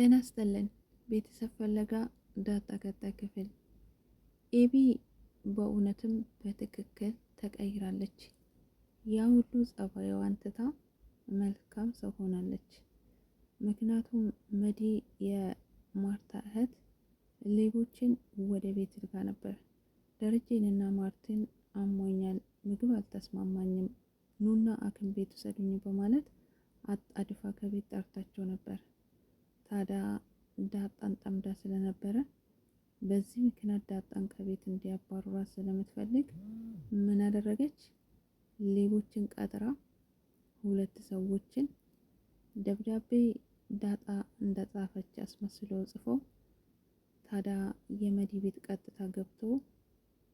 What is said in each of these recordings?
ጤና ይስጥልን ቤተሰብ ፍለጋ ዳጣ ቀጣይ ክፍል። ኤቢ በእውነትም በትክክል ተቀይራለች። ያ ሁሉ ጸባይዋን ትታ መልካም ሰው ሆናለች። ምክንያቱም መዲ የማርታ እህት ሌቦችን ወደ ቤት ልካ ነበር። ደረጀንና ማርቲን አሞኛል፣ ምግብ አልተስማማኝም፣ ኑና ሐኪም ቤት ውሰዱኝ በማለት አጣድፋ ከቤት ጠርታቸው ነበር። ታዲያ ዳጣን ጠምዳ ስለነበረ በዚህ ምክንያት ዳጣን ከቤት እንዲያባርሯት ስለምትፈልግ ምን አደረገች? ሌቦችን ቀጥራ ሁለት ሰዎችን ደብዳቤ ዳጣ እንደጻፈች አስመስሎ ጽፎ ታዲያ የመዲ ቤት ቀጥታ ገብቶ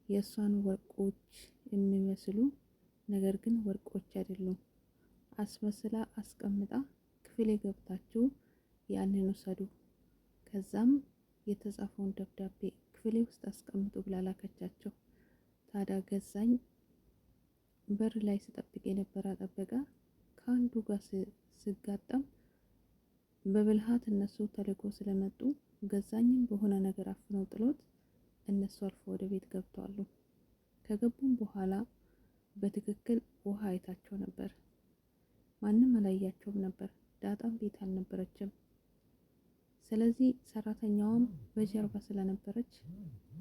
የእሷን ወርቆች የሚመስሉ ነገር ግን ወርቆች አይደሉም አስመስላ አስቀምጣ ክፍል ገብታችሁ ያንን ወሰዱ፣ ከዛም የተጻፈውን ደብዳቤ ክፍሌ ውስጥ አስቀምጡ ብላ ላከቻቸው። ታዲያ ገዛኝ በር ላይ ስጠብቅ የነበረ ጠበቃ ከአንዱ ጋር ስጋጠም በብልሃት እነሱ ተልኮ ስለመጡ ገዛኝም በሆነ ነገር አፍነው ጥሎት እነሱ አልፎ ወደ ቤት ገብተዋል። ከገቡም በኋላ በትክክል ውሃ አይታቸው ነበር። ማንም አላያቸውም ነበር። ዳጣም ቤት አልነበረችም። ስለዚህ ሰራተኛዋም በጀርባ ስለነበረች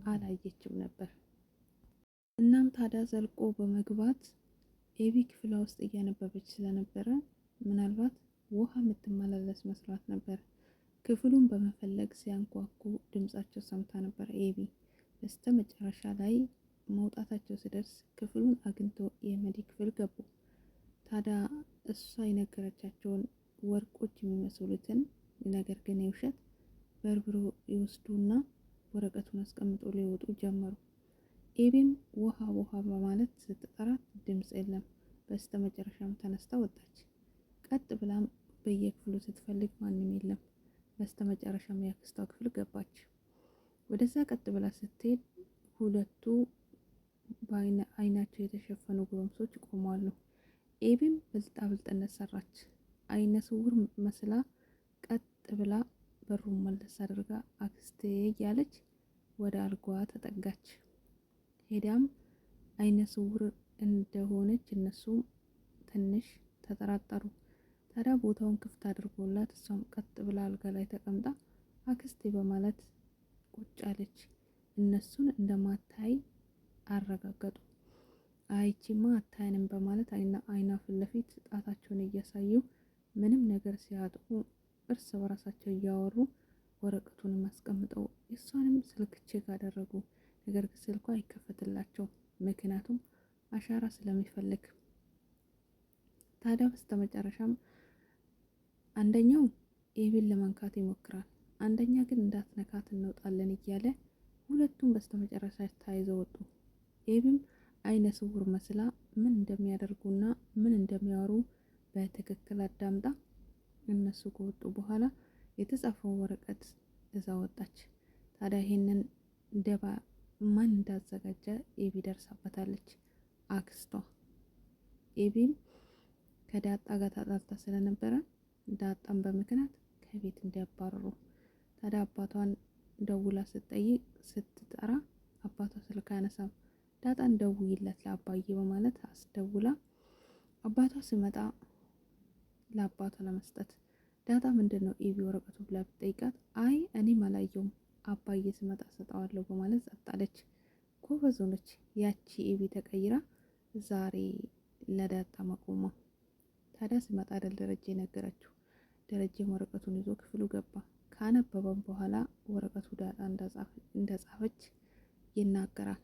አላየችም ነበር። እናም ታዲያ ዘልቆ በመግባት ኤቢ ክፍሏ ውስጥ እያነበበች ስለነበረ ምናልባት ውሃ የምትመላለስ መስሏት ነበር። ክፍሉን በመፈለግ ሲያንኳኩ ድምጻቸው ሰምታ ነበር ኤቢ። በስተ መጨረሻ ላይ መውጣታቸው ሲደርስ ክፍሉን አግኝቶ የመዲ ክፍል ገቡ። ታዲያ እሷ የነገረቻቸውን ወርቆች የሚመስሉትን ነገር ግን የውሸት በርብሮ ይወስዱና ወረቀቱን አስቀምጦ ሊወጡ ጀመሩ። ኤቢም ውሃ ውሃ በማለት ስትጠራት ድምጽ የለም። በስተ መጨረሻም ተነስታ ወጣች። ቀጥ ብላም በየክፍሉ ስትፈልግ ማንም የለም። በስተ መጨረሻም ያክስቷ ክፍል ገባች። ወደዛ ቀጥ ብላ ስትሄድ ሁለቱ በአይናቸው የተሸፈኑ ጎረምሶች ቆመዋል። ኤቢም ብልጣ ብልጥነት ሰራች። አይነ ስውር መስላ ቀጥ ብላ በሩን መለስ አድርጋ አክስቴ እያለች ወደ አልጋዋ ተጠጋች። ሄዳም አይነ ስውር እንደሆነች እነሱም ትንሽ ተጠራጠሩ። ታዲያ ቦታውን ክፍት አድርጎላት እሷም ቀጥ ብላ አልጋ ላይ ተቀምጣ አክስቴ በማለት ቁጭ አለች። እነሱን እንደማታይ አረጋገጡ። አይቺማ አታየንም በማለት አይና ፊት ለፊት ጣታቸውን እያሳዩ ምንም ነገር ሲያጡ እርስ በራሳቸው እያወሩ ወረቀቱንም አስቀምጠው እሷንም ስልክ ቼክ አደረጉ። ነገር ግን ስልኳ አይከፈትላቸው ምክንያቱም አሻራ ስለሚፈልግ። ታዲያ በስተመጨረሻም አንደኛው ኤቢን ለመንካት ይሞክራል፣ አንደኛ ግን እንዳትነካት እንወጣለን እያለ ሁለቱም በስተመጨረሻ ተያይዘው ወጡ። ኤቢም አይነ ስውር መስላ ምን እንደሚያደርጉና ምን እንደሚያወሩ በትክክል አዳምጣ እነሱ ከወጡ በኋላ የተጻፈው ወረቀት እዛ ወጣች። ታዲያ ይሄንን ደባ ማን እንዳዘጋጀ ኤቢ ደርሳበታለች፣ አክስቷ። ኤቢም ከዳጣ ጋር ተጣልታ ስለነበረ ዳጣን በምክንያት ከቤት እንዲያባረሩ ታዲያ አባቷን ደውላ ስትጠይቅ ስትጠራ አባቷ ስልክ አያነሳም። ዳጣን ደውይለት ለአባዬ በማለት አስደውላ አባቷ ሲመጣ ለአባቷ ለመስጠት ዳጣ ምንድነው ኤቢ ወረቀቱ ብላ ብትጠይቃት አይ እኔም አላየውም አባዬ ሲመጣ ሰጣዋለሁ በማለት ጸጣለች። ጎበዝ ሆነች ያቺ ኤቢ ተቀይራ ዛሬ ለዳጣ መቆሟ። ታዲያ ሲመጣ አይደል ደረጀ ነገረችው። ደረጀም ወረቀቱን ይዞ ክፍሉ ገባ። ካነበበም በኋላ ወረቀቱ ዳጣ እንደጻፈች ይናገራል።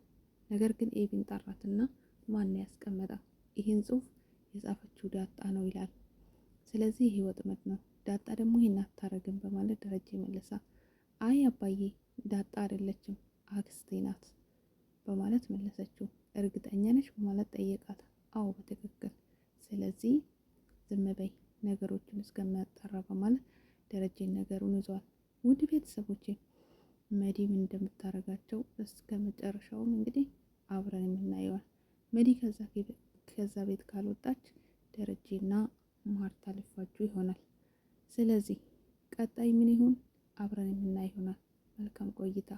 ነገር ግን ኤቢን ጠራትና ማን ያስቀመጣ ይህን ጽሁፍ የጻፈችው ዳጣ ነው ይላል። ስለዚህ ይሄ ወጥመድ ነው፣ ዳጣ ደግሞ ይሄን አታረግም በማለት ደረጀ መለሳ። አይ አባዬ ዳጣ አይደለችም አክስቴ ናት በማለት መለሰችው። እርግጠኛ ነሽ በማለት ጠየቃት። አዎ በትክክል፣ ስለዚህ ዝም በይ ነገሮችን እስከሚያጣራ በማለት ደረጀን ነገሩን ይዟል። ውድ ቤተሰቦቼ መዲ ምን እንደምታረጋቸው እስከ መጨረሻውም እንግዲህ አብረን የምናየዋል። መዲ ከዛ ቤት ካልወጣች ደረጀና ማርታ ሊፋጁ ይሆናል። ስለዚህ ቀጣይ ምን ይሁን አብረን የምናይ ይሆናል። መልካም ቆይታ